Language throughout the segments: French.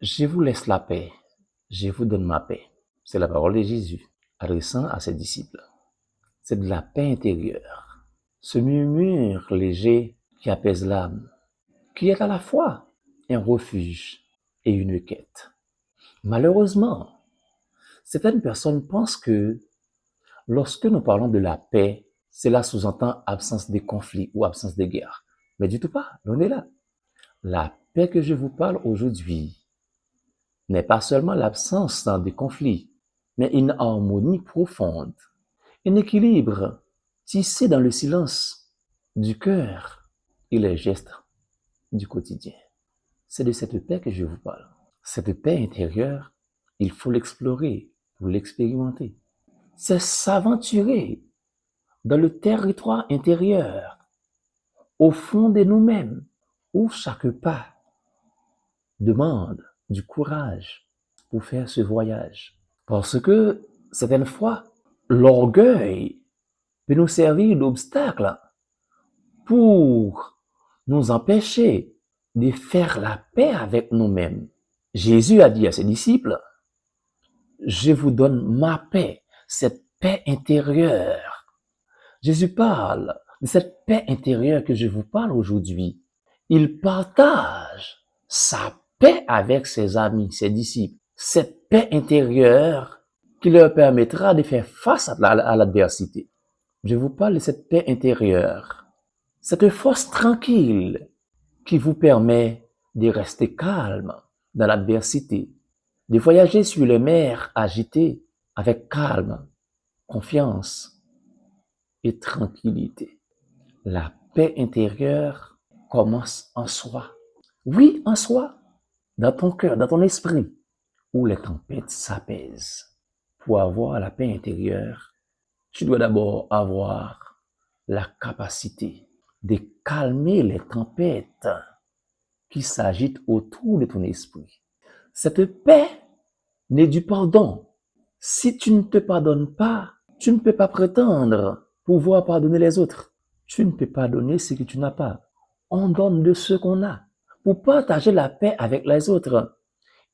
Je vous laisse la paix, je vous donne ma paix. C'est la parole de Jésus adressant à ses disciples. C'est de la paix intérieure, ce murmure léger qui apaise l'âme, qui est à la fois un refuge et une quête. Malheureusement, certaines personnes pensent que lorsque nous parlons de la paix, cela sous-entend absence de conflit ou absence de guerre. Mais du tout pas, on est là. La paix que je vous parle aujourd'hui n'est pas seulement l'absence de conflit, mais une harmonie profonde, un équilibre tissé dans le silence du cœur et les gestes du quotidien. C'est de cette paix que je vous parle. Cette paix intérieure, il faut l'explorer pour l'expérimenter. C'est s'aventurer dans le territoire intérieur, au fond de nous-mêmes, où chaque pas demande du courage pour faire ce voyage. Parce que, certaines fois, l'orgueil peut nous servir d'obstacle pour nous empêcher de faire la paix avec nous-mêmes. Jésus a dit à ses disciples, « Je vous donne ma paix, cette paix intérieure. » Jésus parle de cette paix intérieure que je vous parle aujourd'hui. Il partage sa paix avec ses amis, ses disciples. Cette paix intérieure qui leur permettra de faire face à l'adversité. Je vous parle de cette paix intérieure, cette force tranquille qui vous permet de rester calme dans l'adversité, de voyager sur les mers agitées avec calme, confiance et tranquillité. La paix intérieure commence en soi. Oui, en soi, dans ton cœur, dans ton esprit, où les tempêtes s'apaisent. Pour avoir la paix intérieure, tu dois d'abord avoir la capacité de calmer les tempêtes qui s'agitent autour de ton esprit. Cette paix naît du pardon. Si tu ne te pardonnes pas, tu ne peux pas prétendre pouvoir pardonner les autres. Tu ne peux pas donner ce que tu n'as pas. On donne de ce qu'on a. Pour partager la paix avec les autres,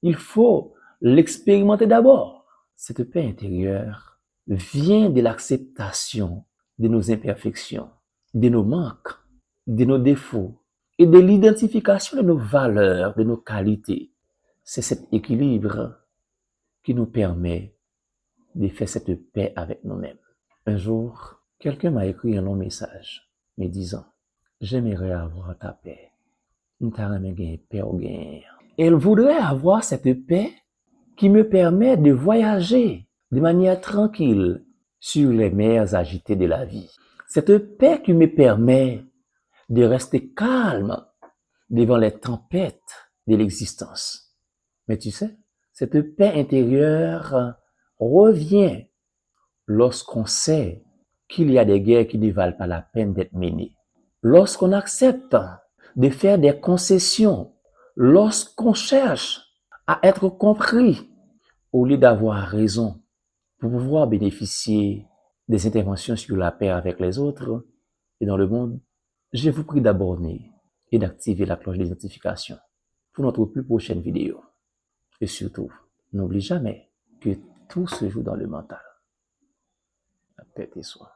il faut l'expérimenter d'abord. Cette paix intérieure vient de l'acceptation de nos imperfections, de nos manques, de nos défauts et de l'identification de nos valeurs, de nos qualités. C'est cet équilibre qui nous permet de faire cette paix avec nous-mêmes. Un jour, quelqu'un m'a écrit un long message me disant « J'aimerais avoir ta paix. Elle voudrait avoir cette paix qui me permet de voyager de manière tranquille sur les mers agitées de la vie. Cette paix qui me permet de rester calme devant les tempêtes de l'existence. Mais tu sais, cette paix intérieure revient lorsqu'on sait qu'il y a des guerres qui ne valent pas la peine d'être menées. Lorsqu'on accepte de faire des concessions, lorsqu'on cherche à être compris au lieu d'avoir raison pour pouvoir bénéficier des interventions sur la paix avec les autres et dans le monde, je vous prie d'abonner et d'activer la cloche des notifications pour notre plus prochaine vidéo. Et surtout, n'oublie jamais que tout se joue dans le mental. La paix et soi.